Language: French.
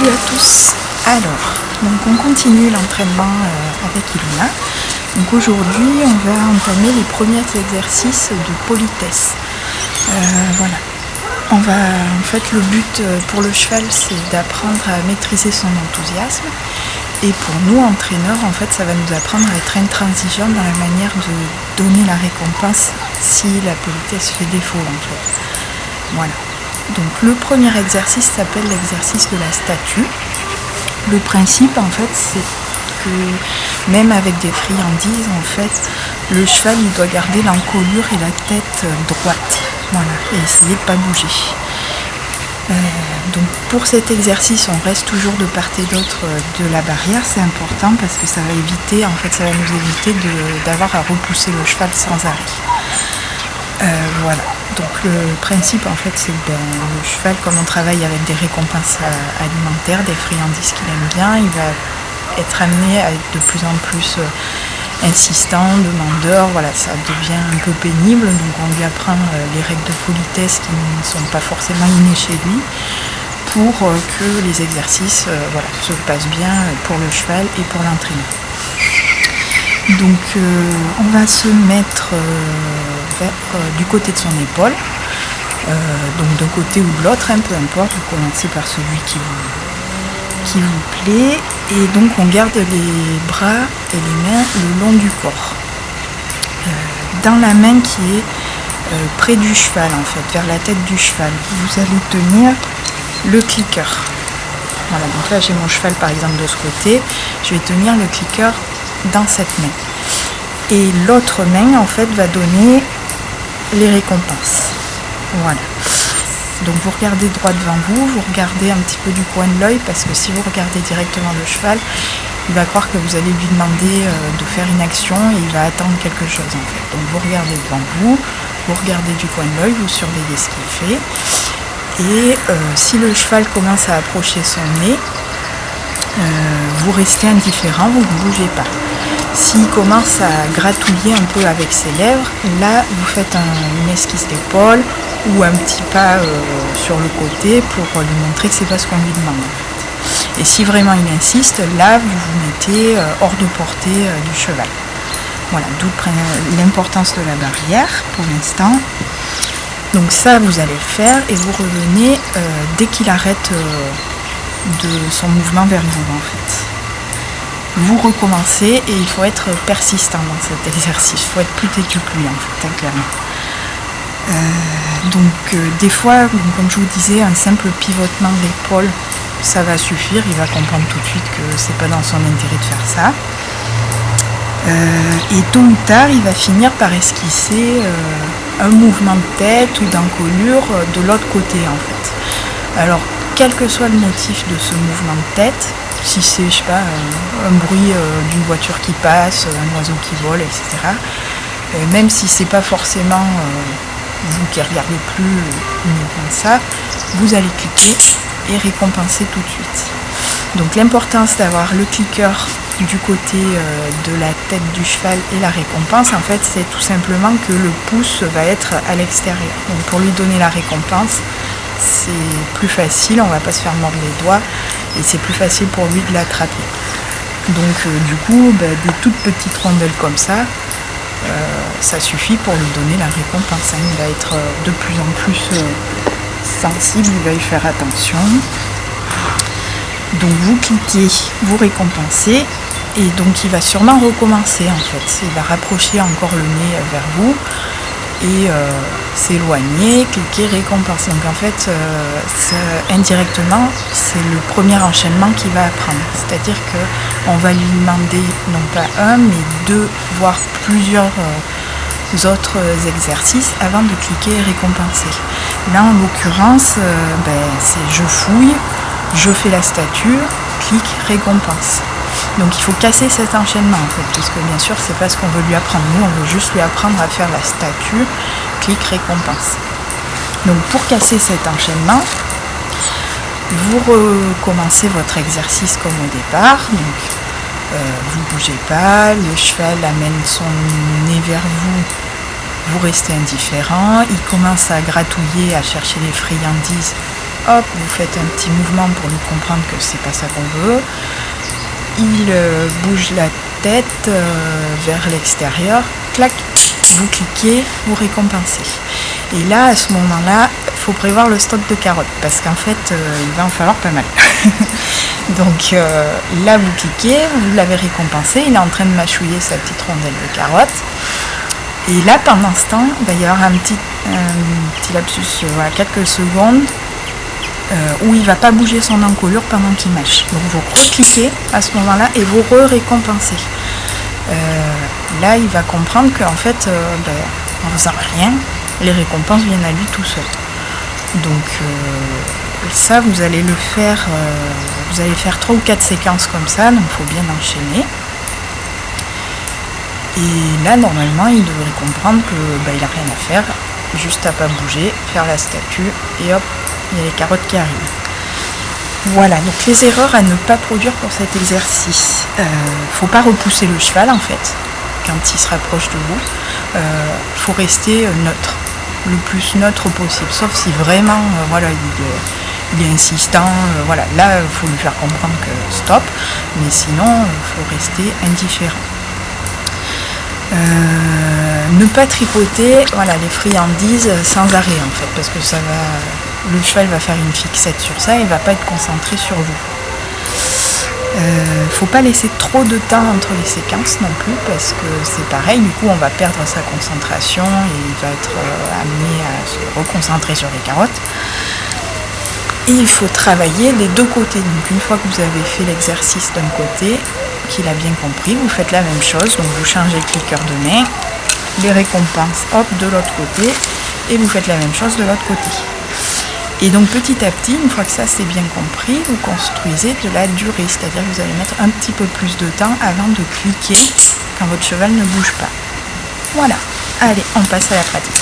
Salut à tous. Alors, donc on continue l'entraînement avec Ilona. Donc aujourd'hui, on va entamer les premiers exercices de politesse. Voilà. En fait, le but pour le cheval, c'est d'apprendre à maîtriser son enthousiasme. Et pour nous, entraîneurs, en fait, ça va nous apprendre à être intransigeants dans la manière de donner la récompense si la politesse fait défaut, en fait. Voilà. Donc le premier exercice s'appelle l'exercice de la statue. Le principe, en fait, c'est que même avec des friandises, en fait, le cheval, il doit garder l'encolure et la tête droite. Voilà, et essayer de ne pas bouger. Donc pour cet exercice, on reste toujours de part et d'autre de la barrière, c'est important parce que ça va nous éviter d'avoir à repousser le cheval sans arrêt. Voilà. Donc le principe, en fait, c'est que le cheval, comme on travaille avec des récompenses alimentaires, des friandises qu'il aime bien, il va être amené à être de plus en plus insistant, demandeur. Voilà, ça devient un peu pénible. Donc on lui apprend les règles de politesse qui ne sont pas forcément innées chez lui pour que les exercices se passent bien pour le cheval et pour l'entraîneur. Donc on va se mettre du côté de son épaule, donc d'un côté ou de l'autre, peu importe, vous commencez par celui qui vous plaît, et donc on garde les bras et les mains le long du corps. Dans la main qui est près du cheval, en fait, vers la tête du cheval, vous allez tenir le clicker. Voilà, donc là j'ai mon cheval par exemple de ce côté, je vais tenir le clicker dans cette main. Et l'autre main, en fait, va donner les récompenses. Voilà. Donc vous regardez droit devant vous, vous regardez un petit peu du coin de l'œil, parce que si vous regardez directement le cheval, il va croire que vous allez lui demander de faire une action et il va attendre quelque chose, en fait. Donc vous regardez devant vous, vous regardez du coin de l'œil, vous surveillez ce qu'il fait. Et si le cheval commence à approcher son nez, vous restez indifférent, vous ne bougez pas. S'il commence à gratouiller un peu avec ses lèvres, là vous faites une esquisse d'épaule ou un petit pas sur le côté pour lui montrer que c'est pas ce qu'on lui demande. Et si vraiment il insiste, là vous vous mettez hors de portée du cheval. Voilà, d'où l'importance de la barrière pour l'instant. Donc ça vous allez le faire et vous revenez dès qu'il arrête de son mouvement vers vous, en fait. Vous recommencez et il faut être persistant dans cet exercice. Il faut être plus têtu que lui, en fait, clairement. Des fois, comme je vous disais, un simple pivotement de l'épaule, ça va suffire. Il va comprendre tout de suite que c'est pas dans son intérêt de faire ça. Et tôt ou tard, il va finir par esquisser un mouvement de tête ou d'encolure de l'autre côté, en fait. Alors, quel que soit le motif de ce mouvement de tête, si c'est, je sais pas, un bruit d'une voiture qui passe, un oiseau qui vole, etc., même si c'est pas forcément vous qui regardez plus uniquement ça, vous allez cliquer et récompenser tout de suite. Donc l'importance d'avoir le clicker du côté de la tête du cheval et la récompense, en fait, c'est tout simplement que le pouce va être à l'extérieur. Donc pour lui donner la récompense, c'est plus facile, on ne va pas se faire mordre les doigts et c'est plus facile pour lui de l'attraper. Donc du coup, des toutes petites rondelles comme ça, ça suffit pour lui donner la récompense. Il va être de plus en plus sensible, il va y faire attention. Donc vous cliquez, vous récompensez et donc il va sûrement recommencer, en fait. Il va rapprocher encore le nez vers vous et s'éloigner, cliquer, récompenser. Donc en fait, indirectement, c'est le premier enchaînement qu'il va apprendre. C'est-à-dire qu'on va lui demander non pas un, mais deux, voire plusieurs autres exercices avant de cliquer et récompenser. Là, en l'occurrence, c'est je fouille, je fais la statue, clique, récompense. Donc il faut casser cet enchaînement, en fait, puisque bien sûr c'est pas ce qu'on veut lui apprendre. Nous on veut juste lui apprendre à faire la statue, clic, récompense. Donc pour casser cet enchaînement, vous recommencez votre exercice comme au départ. Donc vous bougez pas, le cheval amène son nez vers vous, vous restez indifférent, il commence à gratouiller, à chercher les friandises, hop, vous faites un petit mouvement pour nous comprendre que c'est pas ça qu'on veut. Il bouge la tête vers l'extérieur, clac, vous cliquez, vous récompensez. Et là, à ce moment-là, il faut prévoir le stock de carottes, parce qu'en fait, il va en falloir pas mal. Donc là, vous cliquez, vous l'avez récompensé, il est en train de mâchouiller sa petite rondelle de carotte. Et là, pendant ce temps, il va y avoir un petit lapsus, voilà, quelques secondes, où il ne va pas bouger son encolure pendant qu'il mâche. Donc vous recliquez à ce moment-là et vous récompensez. Là, il va comprendre qu'en fait, en faisant rien, les récompenses viennent à lui tout seul. Donc ça, vous allez le faire, vous allez faire 3 ou 4 séquences comme ça, donc il faut bien enchaîner. Et là, normalement, il devrait comprendre que il n'a rien à faire, juste à pas bouger, faire la statue, et hop, il y a les carottes qui arrivent. Voilà, donc les erreurs à ne pas produire pour cet exercice. Faut pas repousser le cheval en fait, quand il se rapproche de vous. Faut rester neutre, le plus neutre possible, sauf si vraiment, voilà, il est insistant, voilà, là, il faut lui faire comprendre que stop, mais sinon, il faut rester indifférent. Ne pas tripoter, voilà, les friandises sans arrêt en fait, parce que ça va, le cheval va faire une fixette sur ça et va pas être concentré sur vous. Faut pas laisser trop de temps entre les séquences non plus, parce que c'est pareil, du coup on va perdre sa concentration et il va être amené à se reconcentrer sur les carottes. Et il faut travailler des deux côtés. Donc une fois que vous avez fait l'exercice d'un côté, qu'il a bien compris, vous faites la même chose, donc vous changez le cliqueur de main, les récompenses, hop, de l'autre côté, et vous faites la même chose de l'autre côté. Et donc petit à petit, une fois que ça c'est bien compris, vous construisez de la durée, c'est-à-dire que vous allez mettre un petit peu plus de temps avant de cliquer quand votre cheval ne bouge pas. Voilà, allez, on passe à la pratique.